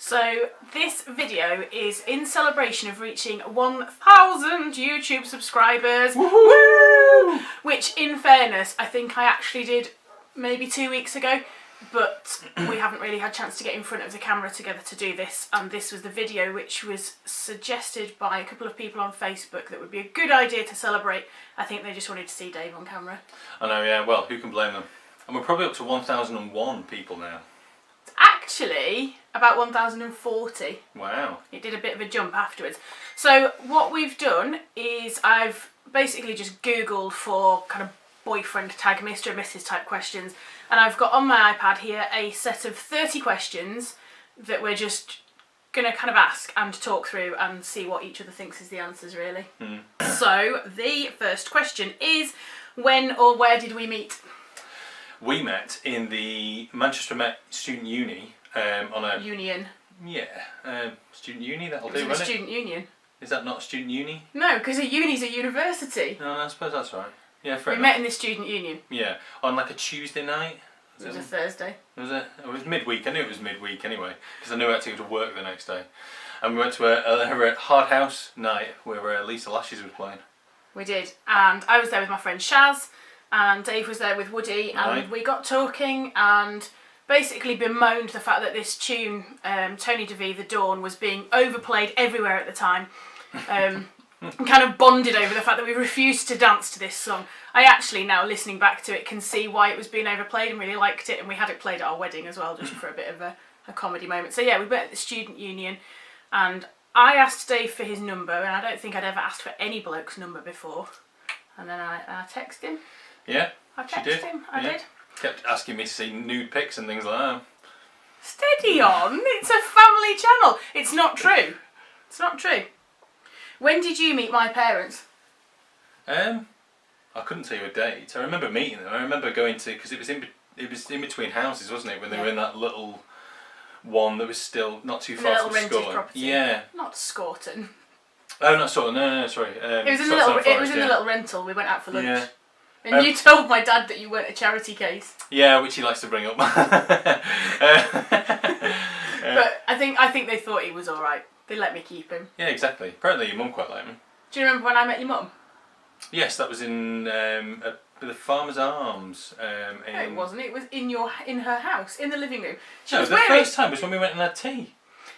So this video is in celebration of reaching 1,000 YouTube subscribers. Woohoo! Which, in fairness, I think I actually did maybe 2 weeks ago, but we haven't really had a chance to get in front of the camera together to do this, and this was the video which was suggested by a couple of people on Facebook that would be a good idea to celebrate. I think they just wanted to see Dave on camera. I know, yeah, well, who can blame them? And we're probably up to 1,001 people now. It's actually about 1,040. Wow. It did a bit of a jump afterwards. So what we've done is I've basically just Googled for kind of boyfriend tag Mr. and Mrs. type questions, and I've got on my iPad here a set of 30 questions that we're just going to kind of ask and talk through and see what each other thinks is the answers, really. So the first question is, when or where did we meet? We met in the Manchester Met Student Uni on a... Union. Yeah, student uni, that'll It was do, in a won't it? student union. Is that not student uni? No, because a uni's a university. No, I suppose that's right. Yeah, fair We enough. met in the student union. Yeah, on like a Tuesday night. It was a Thursday. Was it? It was midweek. I knew it was midweek anyway, because I knew I had to go to work the next day. And we went to a hard house night where Lisa Lashes was playing. We did, and I was there with my friend Shaz, and Dave was there with Woody, and Right. we got talking and basically bemoaned the fact that this tune, Tony DeVee, The Dawn, was being overplayed everywhere at the time. And kind of bonded over the fact that we refused to dance to this song. I actually, now listening back to it, can see why it was being overplayed and really liked it, and we had it played at our wedding as well, just for a bit of a comedy moment. So yeah, we met at the student union, and I asked Dave for his number, and I don't think I'd ever asked for any bloke's number before. And then I texted him. Yeah, I she texted did. him. I did. Kept asking me to see nude pics and things like that. Steady on. It's a family channel. It's not true. It's not true. When did you meet my parents? I couldn't tell you a date. I remember meeting them. I remember going to, because it was in between houses, wasn't it? When they were in that little one that was still not too far Little from rented Scotland. property. Yeah. Not Scorton. Oh, not Scotland. No, sorry. It was in the little. It was in the little rental. We went out for lunch. Yeah. And you told my dad that you weren't a charity case. Yeah, which he likes to bring up. But I think they thought he was all right. They let me keep him. Yeah, exactly. Apparently your mum quite liked him. Do you remember when I met your mum? Yes, that was in the Farmer's Arms. No, it wasn't. It was in her house, in the living room. She No, was the wearing. first time was when we went and had tea.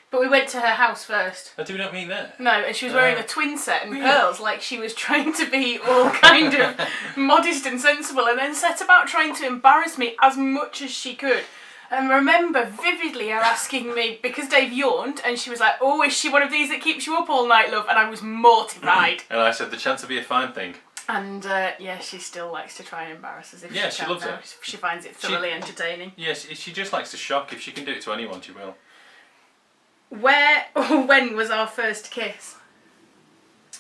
But we went to her house first. Oh, did we not meet there? No, and she was wearing a twin set and Really? pearls, like she was trying to be all kind of modest and sensible, and then set about trying to embarrass me as much as she could. And I remember vividly her asking me, because Dave yawned, and she was like, "Oh, is she one of these that keeps you up all night, love?" And I was mortified. And I said, the chance would be a fine thing. And yeah, she still likes to try and embarrass us if Yeah, she she can loves now. it. She finds it thoroughly entertaining. Yes, she just likes to shock. If she can do it to anyone, she will. Where or when was our first kiss?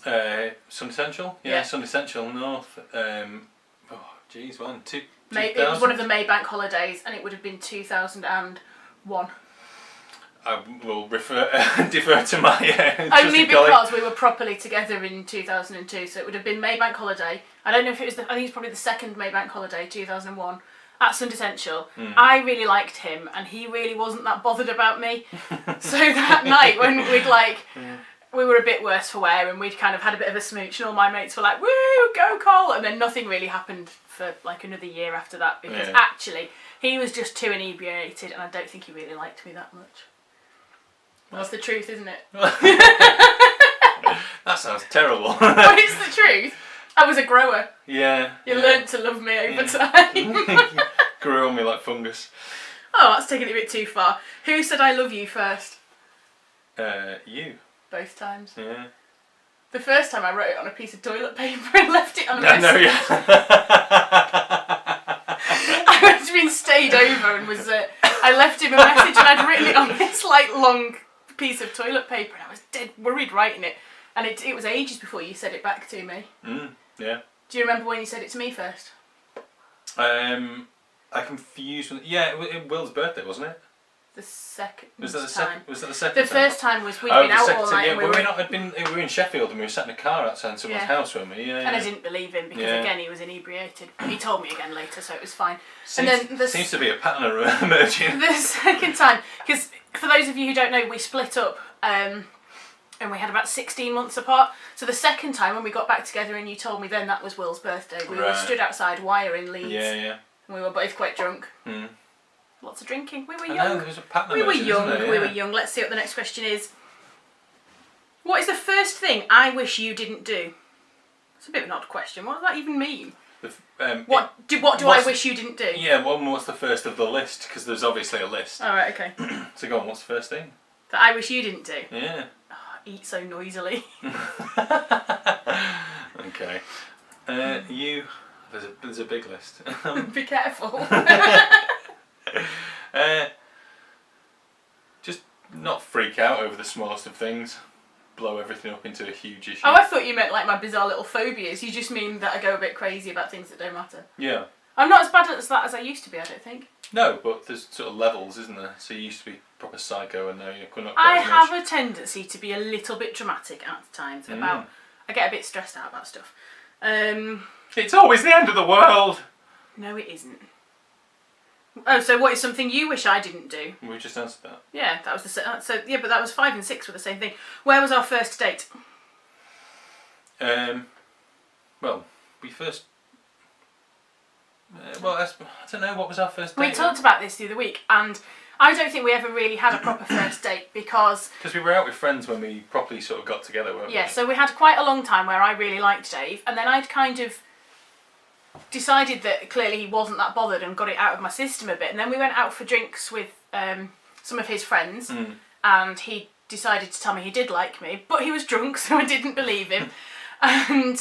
Sunday Central? Yeah, Yeah. Sunday Central North. Oh, geez, when? It was one of the Maybank holidays, and it would have been 2001. I will defer to my Only trusted colleague. because we were properly together in 2002, so it would have been Maybank holiday. I don't know if it was. I think it's probably the second Maybank holiday, 2001, at Sunday Central. I really liked him, and he really wasn't that bothered about me. So that night when we were a bit worse for wear, and we'd kind of had a bit of a smooch, and all my mates were like, "Woo, go Cole!" And then nothing really happened for like another year after that, because actually he was just too inebriated, and I don't think he really liked me that much. That's the truth, isn't it? That sounds terrible. But it's the truth. I was a grower. Yeah. You learnt to love me over time. Grew on me like fungus. Oh, that's taking it a bit too far. Who said I love you first? You. Both times. Yeah. The first time I wrote it on a piece of toilet paper and left it on a No, message. yeah. I had been stayed over and was. I left him a message, and I'd written it on this long piece of toilet paper, and I was dead worried writing it. And it was ages before you said it back to me. Yeah. Do you remember when you said it to me first? I confused. Yeah, it was Will's birthday, wasn't it? the second Was that the time. second? Was that the second? The time? first time was we'd been out all night. Yeah, And we were in Sheffield and we were sat in a car outside someone's house, weren't we? Yeah. And I didn't believe him because again he was inebriated. He told me again later, so it was fine. Seems to be a pattern emerging. The second time, because for those of you who don't know, we split up. And we had about 16 months apart. So the second time when we got back together and you told me then that was Will's birthday, we were stood outside Wire in Leeds. Yeah. And we were both quite drunk. Mm. Lots of drinking. We were young. I know, there was a pattern we were emerging, young. Yeah. We were young. Let's see what the next question is. What is the first thing I wish you didn't do? It's a bit of an odd question. What does that even mean? What do I wish you didn't do? Yeah, what's the first of the list? Because there's obviously a list. Alright, okay. So go on, what's the first thing? That I wish you didn't do? Yeah. Eat so noisily. Okay. There's a big list. Be careful. Just not freak out over the smallest of things. Blow everything up into a huge issue. Oh, I thought you meant like my bizarre little phobias. You just mean that I go a bit crazy about things that don't matter. Yeah. I'm not as bad at that as I used to be, I don't think. No, but there's sort of levels, isn't there? So you used to be proper psycho and now you're not quite I as have much. a tendency to be a little bit dramatic at times about... I get a bit stressed out about stuff. It's always the end of the world! No, it isn't. Oh, so what is something you wish I didn't do? We just answered that. Yeah, that was the yeah, but that was 5 and 6 were the same thing. Where was our first date? Well, we first... I don't know, what was our first date? We talked about this the other week, and I don't think we ever really had a proper first date because... Because we were out with friends when we properly sort of got together, weren't we? Yeah, so we had quite a long time where I really liked Dave, and then I'd kind of decided that clearly he wasn't that bothered and got it out of my system a bit, and then we went out for drinks with some of his friends, and he decided to tell me he did like me, but he was drunk, so I didn't believe him, and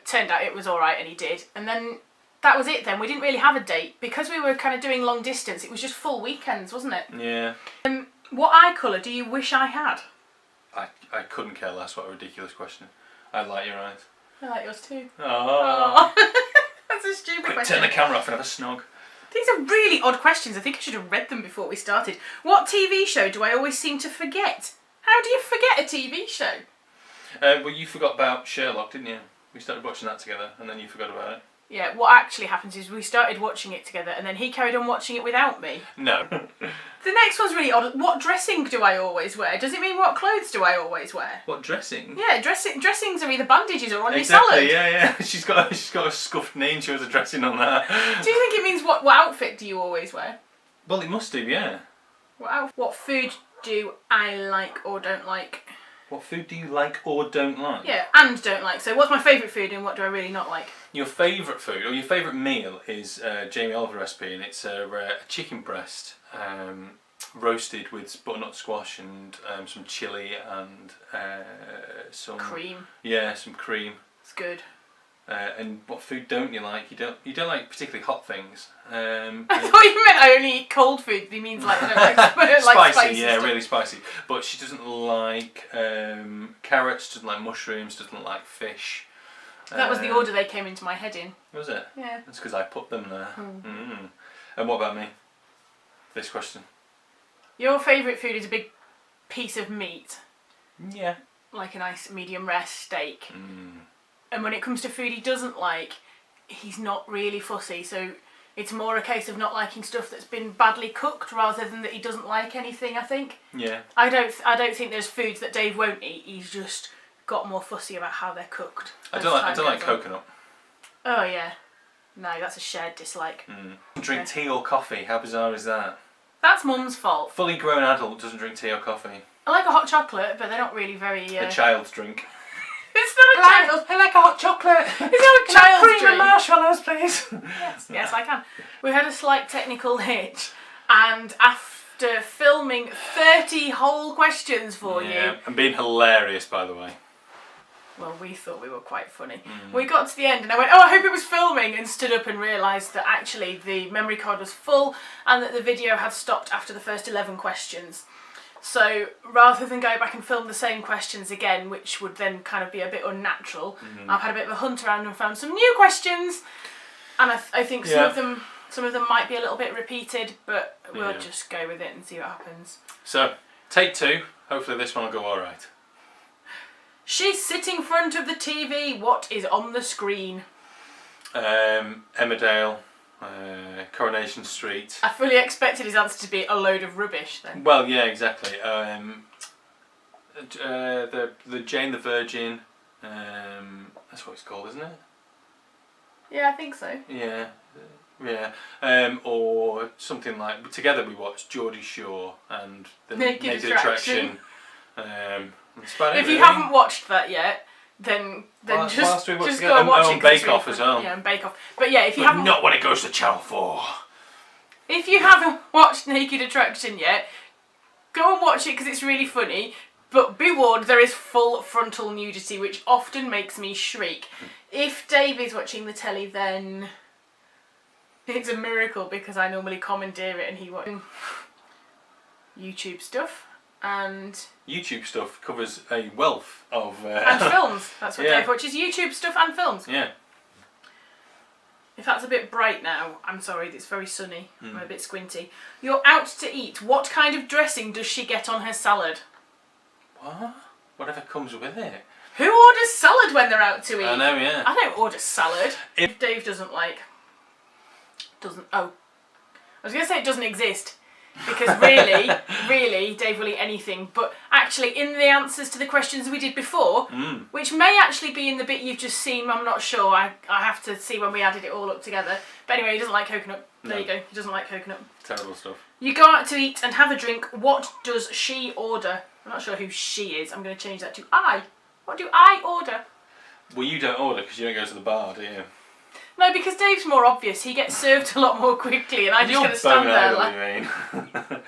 turned out it was alright, and he did, and then... That was it then. We didn't really have a date. Because we were kind of doing long distance, it was just full weekends, wasn't it? Yeah. What eye colour do you wish I had? I couldn't care less. What a ridiculous question. I like your eyes. I like yours too. Oh. That's a stupid Quick, question. turn the camera off and have a snog. These are really odd questions. I think I should have read them before we started. What TV show do I always seem to forget? How do you forget a TV show? Well, you forgot about Sherlock, didn't you? We started watching that together and then you forgot about it. Yeah, what actually happens is we started watching it together and then he carried on watching it without me. No. The next one's really odd. What dressing do I always wear? Does it mean what clothes do I always wear? What dressing? Yeah, dressings are either bandages or on Exactly, your salad. yeah. She's got a scuffed knee and she was a dressing on that. Do you think it means what outfit do you always wear? Well, it must do, yeah. What food do I like or don't like? What food do you like or don't like? Yeah, and don't like. So what's my favourite food and what do I really not like? Your favourite food, or your favourite meal, is Jamie Oliver recipe, and it's a chicken breast roasted with butternut squash and some chilli and some cream. Yeah, some cream. It's good. And what food don't you like? You don't like particularly hot things. I thought you meant I only eat cold food. He means like I don't like spicy, spicy yeah, stuff. really spicy. But she doesn't like carrots, doesn't like mushrooms, doesn't like fish. That was the order they came into my head in. Was it? Yeah. That's because I put them there. And what about me? This question. Your favourite food is a big piece of meat. Yeah. Like a nice medium rare steak. And when it comes to food he doesn't like, he's not really fussy. So it's more a case of not liking stuff that's been badly cooked rather than that he doesn't like anything, I think. Yeah. I don't think there's foods that Dave won't eat. He's just got more fussy about how they're cooked. I don't like coconut. Oh yeah. No, that's a shared dislike. Drink tea or coffee. How bizarre is that? That's Mum's fault. Fully grown adult doesn't drink tea or coffee. I like a hot chocolate, but they're not really very... A child's drink. It's not a child's... I like a hot chocolate. It's not a child's drink. Cream and marshmallows, please. Yes, I can. We had a slight technical hitch, and after filming 30 whole questions for you... And being hilarious, by the way. Well, we thought we were quite funny. We got to the end and I went, oh, I hope it was filming, and stood up and realised that actually the memory card was full and that the video had stopped after the first 11 questions. So rather than go back and film the same questions again, which would then kind of be a bit unnatural, I've had a bit of a hunt around and found some new questions, and I think some of them Some of them might be a little bit repeated, but we'll Yeah. just go with it and see what happens. So, take 2. Hopefully this one will go alright. She's sitting in front of the TV. What is on the screen? Emmerdale, Coronation Street. I fully expected his answer to be a load of rubbish then. Well, yeah, exactly. The Jane the Virgin. That's what it's called, isn't it? Yeah, I think so. Yeah, yeah. Or something like Together we watched Geordie Shore and the Naked Attraction. That's about it, If you really. haven't watched that yet, then Whilst just we watch just together- go and watch and it. 'cause Bake it's really Off as fun. well. Yeah, and Bake Off. But yeah, if you But haven't not when it goes to Channel 4. if you haven't watched Naked Attraction yet, go and watch it because it's really funny. But be warned, there is full frontal nudity, which often makes me shriek. If Dave is watching the telly, then it's a miracle because I normally commandeer it and he watches YouTube stuff and YouTube stuff covers a wealth of... and films. That's what Yeah. Dave watches: YouTube stuff and films. Yeah. If that's a bit bright now, I'm sorry, it's very sunny. I'm a bit squinty. You're out to eat. What kind of dressing does she get on her salad? What? Whatever comes with it. Who orders salad when they're out to eat? I know, yeah. I don't order salad. If- Dave doesn't like... I was going to say it doesn't exist. Because really, Dave will eat anything. But actually, in the answers to the questions we did before, which may actually be in the bit you've just seen, I'm not sure. I have to see when we added it all up together. But anyway, he doesn't like coconut. There you go. He doesn't like coconut. Terrible stuff. You go out to eat and have a drink. What does she order? I'm not sure who she is. I'm going to change that to I. What do I order? Well, you don't order because you don't go to the bar, do you? No, because Dave's more obvious. He gets served a lot more quickly, and I'm just going to stand there like... What do you mean?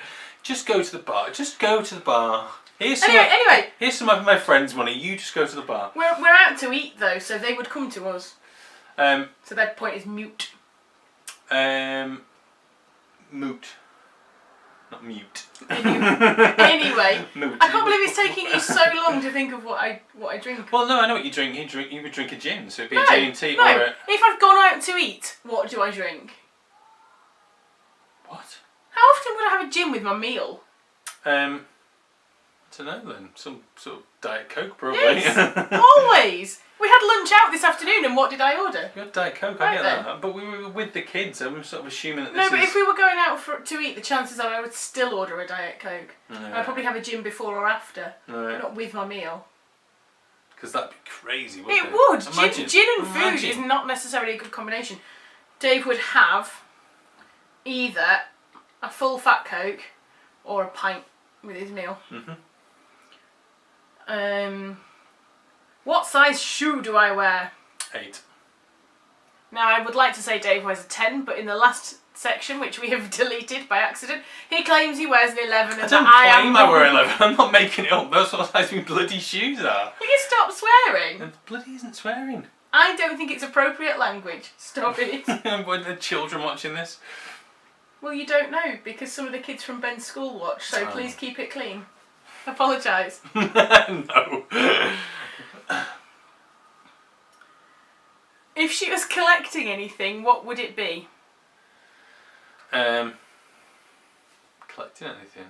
Just go to the bar. Just go to the bar. Here's some of my friends' money. You just go to the bar. We're out to eat though, so they would come to us. So their point is mute. Moot. Not mute. Anyway, Moot. I can't believe it's taking you so long to think of what I drink. Well, no, I know what you drink. You would drink a gin, so it'd be No, a G&T no. or a... If I've gone out to eat, what do I drink? What? How often would I have a gin with my meal? I don't know then. Some sort of Diet Coke, probably. Yes, always. We had lunch out this afternoon, and what did I order? You had Diet Coke, Right I get then. that. But we were with the kids, so I'm sort of assuming that No, this but is... if we were going out to eat, the chances are I would still order a Diet Coke. No. And I'd probably have a gin before or after, No. but not with my meal. Because that'd be crazy, wouldn't it? It would. Imagine. Gin and food Imagine. is not necessarily a good combination. Dave would have either a full fat Coke or a pint with his meal. What size shoe do I wear? 8. Now, I would like to say Dave wears a 10, but in the last section, which we have deleted by accident, he claims he wears an 11. I And don't that claim I wear 11. I'm not making it up. That's what size my bloody shoes are. Will you stop swearing? It bloody isn't swearing. I don't think it's appropriate language. Stop it. When the children watching this. Well, you don't know, because some of the kids from Ben's school watch, so Oh. please keep it clean. Apologise. No. If she was collecting anything, what would it be? Collecting anything?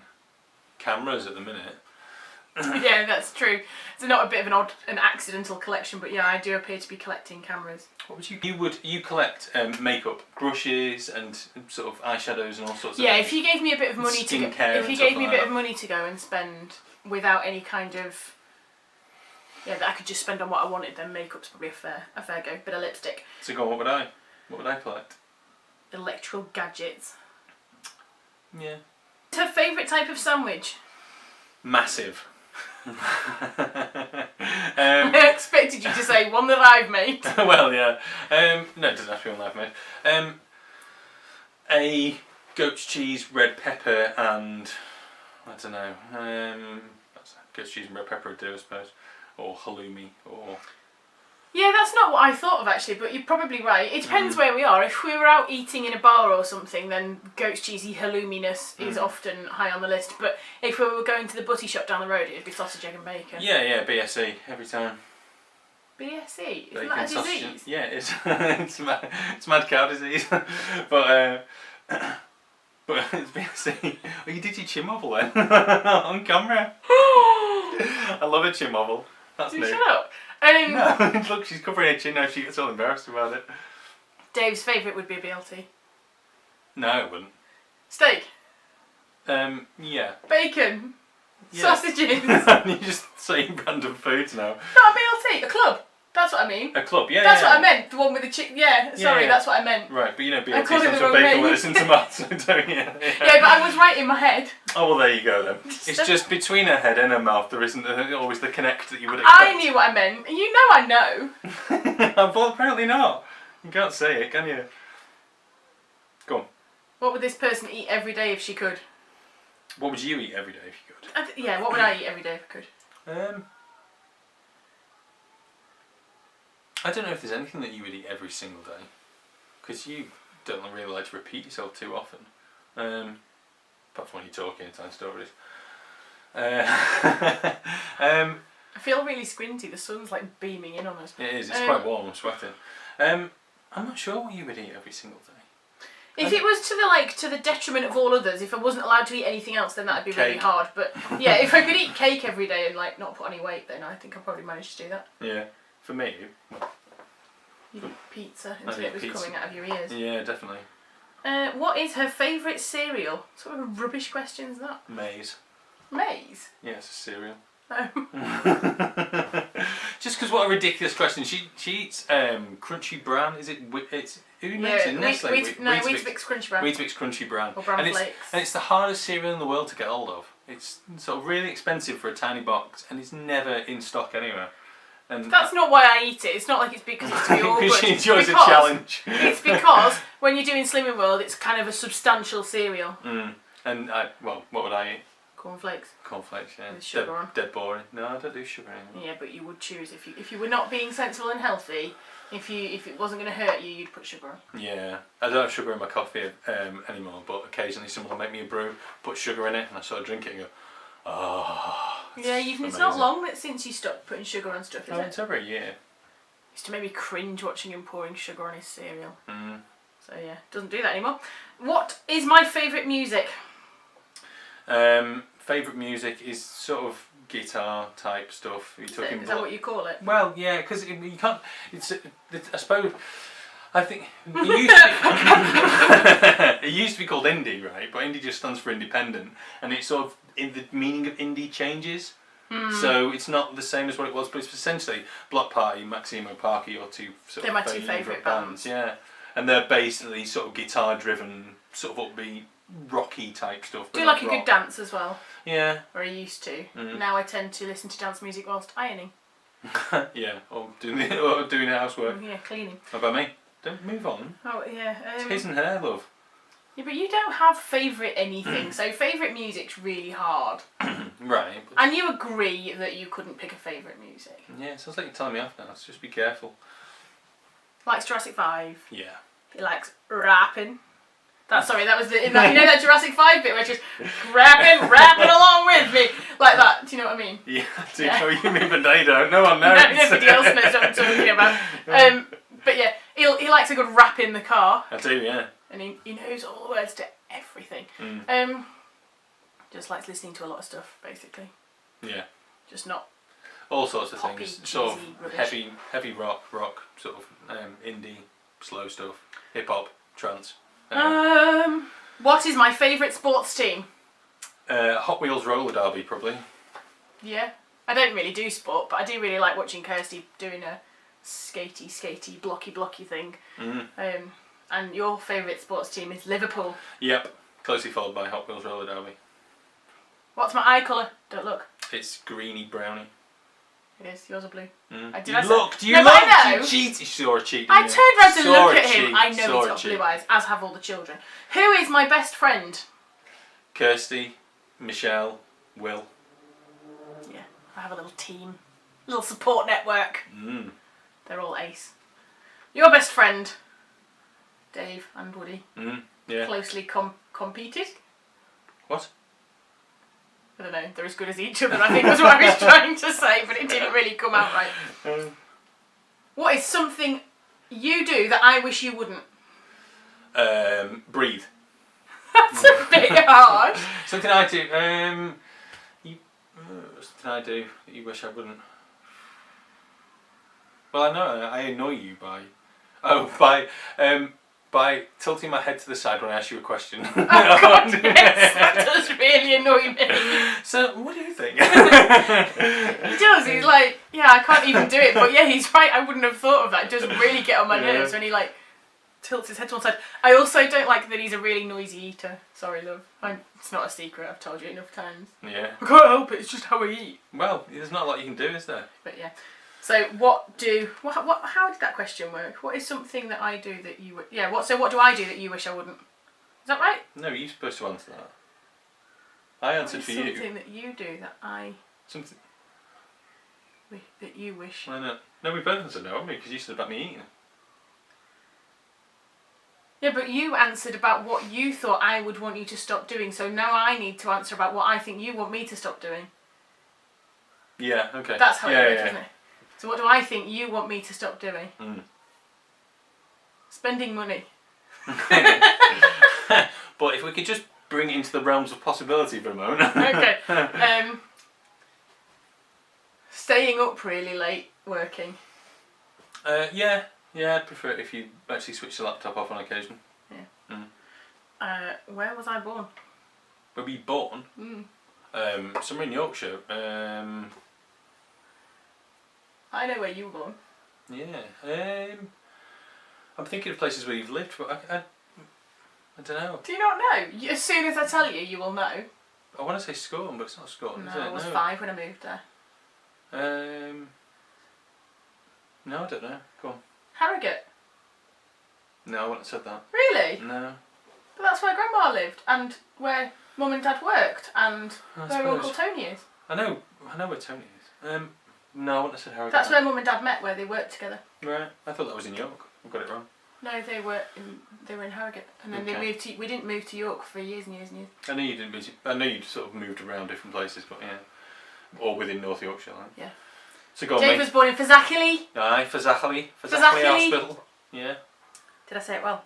Cameras at the minute. Yeah, that's true. It's not a bit of an accidental collection, but yeah, I do appear to be collecting cameras. What would you collect makeup, brushes, and sort of eyeshadows and all sorts of Yeah, things? if you gave me a bit of money to go, Skincare if you and gave stuff me a like bit of that. money to go and spend without any kind of that I could just spend on what I wanted, then makeup's probably a fair go. Bit of lipstick, So go on, what would I collect? electrical gadgets. Yeah. What's her favourite type of sandwich? Massive. I expected you to say one that I've made. Well, yeah. No, it doesn't have to be one I've made. A goat's cheese, red pepper, and I don't know. Goat's cheese and red pepper would do, I suppose, or halloumi, or. Yeah, that's not what I thought of actually, but you're probably right. It depends where we are. If we were out eating in a bar or something, then goat's cheesy hallouminess is often high on the list. But if we were going to the butty shop down the road, it'd be sausage, egg and bacon. Yeah, BSE every time. BSE? Isn't Bacon that a sausage. disease? Yeah, it's it's mad cow disease. but it's BSE. Oh, you did your chin wobble then on camera. I love a chin wobble. That's new. Shut up. No, look, she's covering her chin now. She gets all embarrassed about it. Dave's favourite would be a BLT. No, I wouldn't. Steak. Yeah. Bacon. Yeah. Sausages. You're just saying random foods now. Not a BLT, a club. That's what I mean. A club, yeah. That's what I meant. The one with the chicken. Yeah, sorry, yeah. That's what I meant. Right, but you know BLT I called it stands the for wrong bacon, name. lettuce and tomato, don't you? Yeah, but I was right in my head. Oh, well, there you go then. It's just between her head and her mouth, there isn't always the connect that you would expect. I knew what I meant. You know I know. Well, apparently not. You can't say it, can you? Go on. What would this person eat every day if she could? What would you eat every day if you could? Yeah, what would I eat every day if I could? I don't know if there's anything that you would eat every single day, because you don't really like to repeat yourself too often. Apart from when you're talking and telling stories. I feel really squinty. The sun's like beaming in on us. It is. It's quite warm. I'm sweating. I'm not sure what you would eat every single day. If it was to the detriment of all others, if I wasn't allowed to eat anything else, then that'd be really Cake. hard. But yeah, if I could eat cake every day and like not put any weight, then I think I'd probably manage to do that. Yeah. For me, You'd eat pizza I'd until eat it was pizza. coming out of your ears. Yeah, definitely. What is her favourite cereal? What sort of rubbish question is that? Maize. Maize? Yeah, it's a cereal. Oh. Just because what a ridiculous question. She eats crunchy bran. Is it? It's who makes it? Nestle. Weetabix Crunchy Bran. Weetabix crunchy bran. Or Bran and Flakes. it's the hardest cereal in the world to get hold of. It's sort of really expensive for a tiny box, and it's never in stock anywhere. And That's not why I eat it. It's not like it's because it's to be awkward. because she enjoys a challenge. It's because when you're doing Slimming World, it's kind of a substantial cereal. And what would I eat? Cornflakes. Cornflakes, yeah. With sugar on. Dead boring. No, I don't do sugar anymore. Yeah, but you would choose if you were not being sensible and healthy. If it wasn't going to hurt you, you'd put sugar on. Yeah, I don't have sugar in my coffee anymore, but occasionally someone will make me a brew, put sugar in it, and I sort of drink it and go, oh. Yeah, it's not long since you stopped putting sugar on stuff, is it? It's over a year. Used to make me cringe watching him pouring sugar on his cereal. Mm. So yeah, doesn't do that anymore. What is my favourite music? Favourite music is sort of guitar type stuff. Is that what you call it? Well, yeah, because you can't. I suppose. I think it used to be called indie, right? But indie just stands for independent, and it's sort of the meaning of indie changes. So it's not the same as what it was, but it's essentially Block Party, Maximo Parker, your two sort They're of my two favourite bands. Yeah, and they're basically sort of guitar-driven, sort of upbeat, rocky type stuff. Do you like a good dance as well? Yeah. Or I used to. Now I tend to listen to dance music whilst ironing. Yeah, or doing the housework. Yeah, cleaning. What about me? Don't move on. Oh yeah. It's his and her, love. Yeah, but you don't have favourite anything, so favourite music's really hard. Right. And you agree that you couldn't pick a favourite music. Yeah, it sounds like you're telling me off now, so just be careful. Likes Jurassic 5. Yeah. He likes rapping. That was you know that Jurassic 5 bit where it's just rapping along with me. Like that, do you know what I mean? Yeah, I do know what you mean, but they don't. No one knows. Nobody else knows what I'm talking about. But yeah, he likes a good rap in the car. I do, yeah. And he knows all the words to everything. Just likes listening to a lot of stuff, basically. Yeah. Just not all sorts of poppy, things. Sort of rubbish. heavy rock, sort of indie, slow stuff, hip hop, trance. What is my favourite sports team? Hot Wheels roller derby, probably. Yeah. I don't really do sport, but I do really like watching Kirsty doing a skatey, blocky thing. And your favourite sports team is Liverpool. Yep. Closely followed by Hot Wheels roller derby. What's my eye colour? Don't look. It's greeny browny. It is. Yours are blue. You looked. You cheated. You saw a cheat. I turned round to look at him. I know he's got blue eyes, as have all the children. Who is my best friend? Kirsty, Michelle, Will. Yeah, I have a little team. Little support network. They're all ace. Your best friend? Dave and Woody. Yeah. Closely competed? What? I don't know, they're as good as each other, I think was what I was trying to say, but it didn't really come out right. What is something you do that I wish you wouldn't? Breathe. That's a bit hard. Something I do. Something I do that you wish I wouldn't. Well, I know I annoy you by tilting my head to the side when I ask you a question. Oh God, yes, that does really annoy me. So, what do you think? He does. He's like, yeah, I can't even do it. But yeah, he's right. I wouldn't have thought of that. It does really get on my nerves when he like tilts his head to one side. I also don't like that he's a really noisy eater. Sorry, love. It's not a secret. I've told you enough times. Yeah. I can't help it. It's just how I eat. Well, there's not a lot you can do, is there? But yeah. So how did that question work? What is something that I do that you would... Yeah, what do I do that you wish I wouldn't? Is that right? No, you're supposed to answer that. I answered for you. Something that you do that I... Something... That you wish... I know. No, we both answered no, haven't we? Because you said about me eating. Yeah, but you answered about what you thought I would want you to stop doing, so now I need to answer about what I think you want me to stop doing. Yeah, okay. That's how it works, isn't it? So what do I think you want me to stop doing? Spending money. But if we could just bring it into the realms of possibility for a moment. Okay. Staying up really late working. Yeah, I'd prefer it if you actually switch the laptop off on occasion. Yeah. Where was I born? Were we born? Somewhere in Yorkshire. I know where you were born. Yeah. I'm thinking of places where you've lived, but I don't know. Do you not know? As soon as I tell you, you will know. I want to say Scotland, but it's not Scotland, is it? I was 5 when I moved there. No, I don't know. Go on. Harrogate. No, I wouldn't have said that. Really? No. But that's where Grandma lived, and where Mum and Dad worked, and where Uncle Tony is. I know where Tony is. No, I wouldn't have said Harrogate. That's where Mum and Dad met, where they worked together. Right. I thought that was in York. I've got it wrong. No, they were in Harrogate, and then they moved to. We didn't move to York for years and years and years. I know you didn't move. I know you sort of moved around different places, but yeah, all within North Yorkshire. Right? Yeah. So go on, Dave was born in Fazakerley. Aye, Fazakerley Hospital. Yeah. Did I say it well?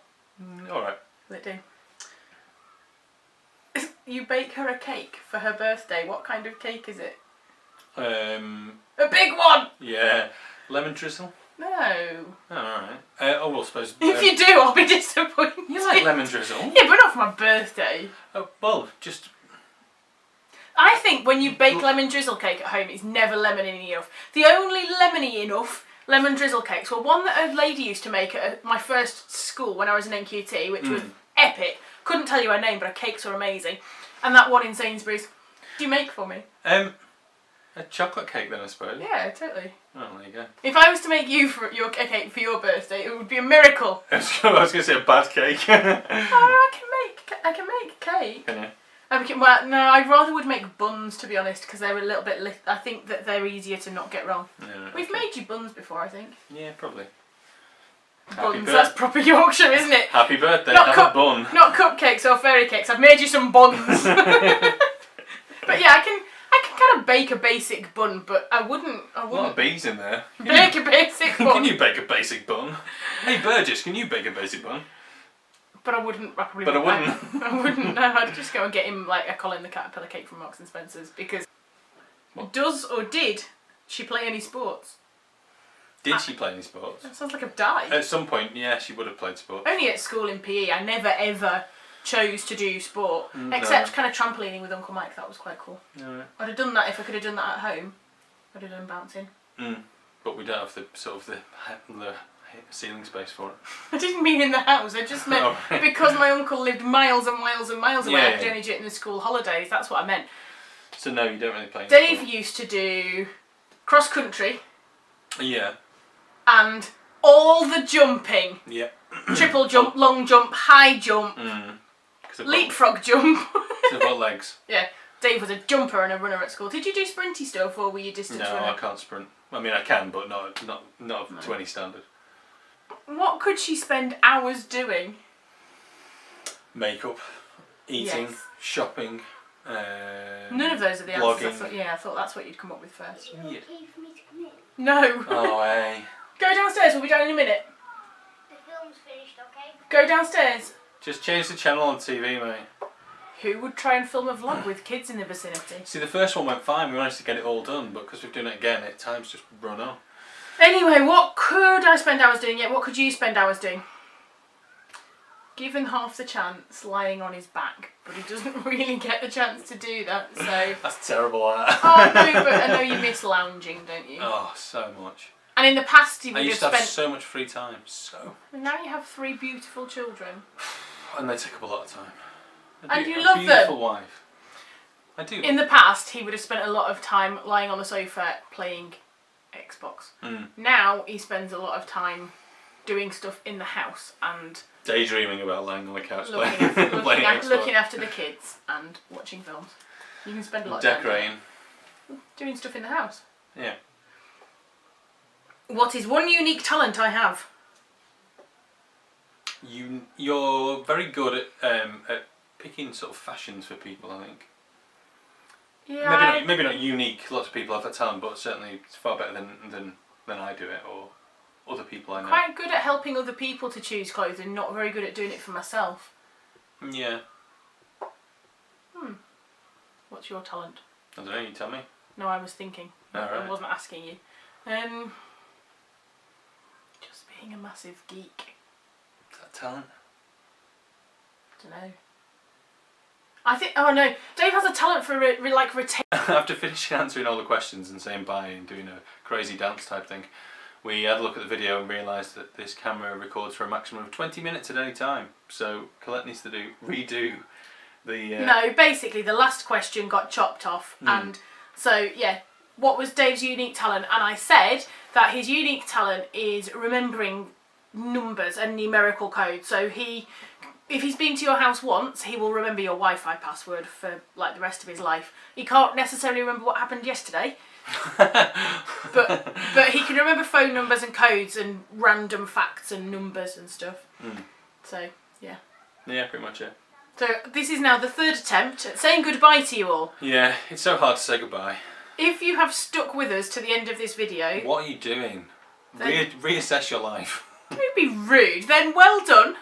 All right. Will it do? You bake her a cake for her birthday. What kind of cake is it? A big one! Yeah. Lemon drizzle? No. Oh, alright. Well, I suppose... If you do, I'll be disappointed. You like lemon drizzle? Yeah, but not for my birthday. Oh, well, just... I think when you bake lemon drizzle cake at home, it's never lemony enough. The only lemony enough lemon drizzle cakes were one that a lady used to make at my first school when I was in NQT, which was epic. Couldn't tell you her name, but her cakes were amazing. And that one in Sainsbury's. Do you make for me? A chocolate cake then, I suppose. Yeah, totally. Oh, there you go. If I was to make you a cake for your birthday, it would be a miracle. I was going to say a bad cake. Oh, I can make cake. Can you? Well, no, I rather would make buns, to be honest, because they're a little bit... I think that they're easier to not get wrong. Yeah, We've made you buns before, I think. Yeah, probably. Buns, that's proper Yorkshire, isn't it? Happy birthday, have a bun. Not cupcakes or fairy cakes, I've made you some buns. But yeah, I can kind of bake a basic bun, but I wouldn't... A lot of bees in there. Bake a basic bun. Can you bake a basic bun? Hey Burgess, can you bake a basic bun? But I wouldn't. I wouldn't. I wouldn't. No, I'd just go and get him like a Colin the Caterpillar cake from Marks and Spencer's because. What? Does or did she play any sports? Did she play any sports? That sounds like I've died. At some point, yeah, she would have played sports. Only at school in PE. I never ever chose to do sport except kind of trampolining with Uncle Mike. That was quite cool. No. I'd have done that if I could have done that at home. I'd have done bouncing. But we don't have the sort of the ceiling space for it. I didn't mean in the house. I just meant because my uncle lived miles and miles and miles away. I could only do it in the school holidays. That's what I meant. So no, you don't really play. Dave used to do cross country. Yeah. And all the jumping. Yeah. Triple jump, long jump, high jump, leapfrog jump. They've got legs. Yeah. Dave was a jumper and a runner at school. Did you do sprinty stuff or were you distance runner? No, I can't sprint. I mean, I can, but not to any standard. What could she spend hours doing? Makeup, eating, shopping. None of those are the answers. I thought that's what you'd come up with first. Yeah. No. Oh, hey. Go downstairs, we'll be down in a minute. The film's finished, okay? Go downstairs. Just change the channel on TV, mate. Who would try and film a vlog with kids in the vicinity? See, the first one went fine. We managed to get it all done, but because we're doing it again, time's just run on. Anyway, what could I spend hours doing? Yeah, what could you spend hours doing? Given half the chance, lying on his back, but he doesn't really get the chance to do that, so... That's terrible, that. Oh no, but I know you miss lounging, don't you? Oh, so much. And in the past you would I used have to have spent... so much free time, And now you have 3 beautiful children. And they take up a lot of time. And you love them. Beautiful wife. I do. In the past, he would have spent a lot of time lying on the sofa playing Xbox. Now he spends a lot of time doing stuff in the house and daydreaming about lying on the couch looking playing after the kids and watching films. You can spend a lot of decorating. time doing stuff in the house. Yeah. What is one unique talent I have? You're very good at picking sort of fashions for people, I think. Yeah. Maybe not unique. Lots of people have that talent, but certainly it's far better than I do it or other people I know. Quite good at helping other people to choose clothes and not very good at doing it for myself. Yeah. What's your talent? I don't know. You tell me. No, I was thinking. Right. I wasn't asking you. Just being a massive geek. Is that talent? Don't know. I think. Oh no, Dave has a talent for retaining. After finishing answering all the questions and saying bye and doing a crazy dance type thing, we had a look at the video and realised that this camera records for a maximum of 20 minutes at any time. So Colette needs to redo the... No, basically the last question got chopped off, and so yeah, what was Dave's unique talent? And I said that his unique talent is remembering numbers and numerical code. So if he's been to your house once, he will remember your Wi-Fi password for like the rest of his life. He can't necessarily remember what happened yesterday, but he can remember phone numbers and codes and random facts and numbers and stuff. So yeah. Yeah, pretty much it. So this is now the 3rd attempt at saying goodbye to you all. Yeah, it's so hard to say goodbye. If you have stuck with us to the end of this video... What are you doing? Reassess your life. Don't be rude. Then well done.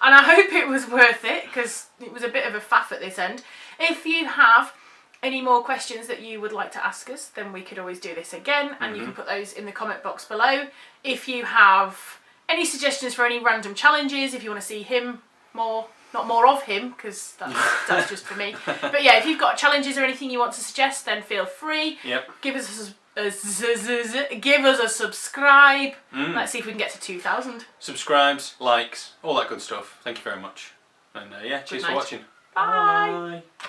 And I hope it was worth it, because it was a bit of a faff at this end. If you have any more questions that you would like to ask us, then we could always do this again, and you can put those in the comment box below. If you have any suggestions for any random challenges, if you want to see him more, not more of him, because that's just for me. But yeah, if you've got challenges or anything you want to suggest, then feel free. Yep. Give us a subscribe. Let's see if we can get to 2,000. Subscribes, likes, all that good stuff. Thank you very much. And yeah, cheers for watching. Bye. Bye.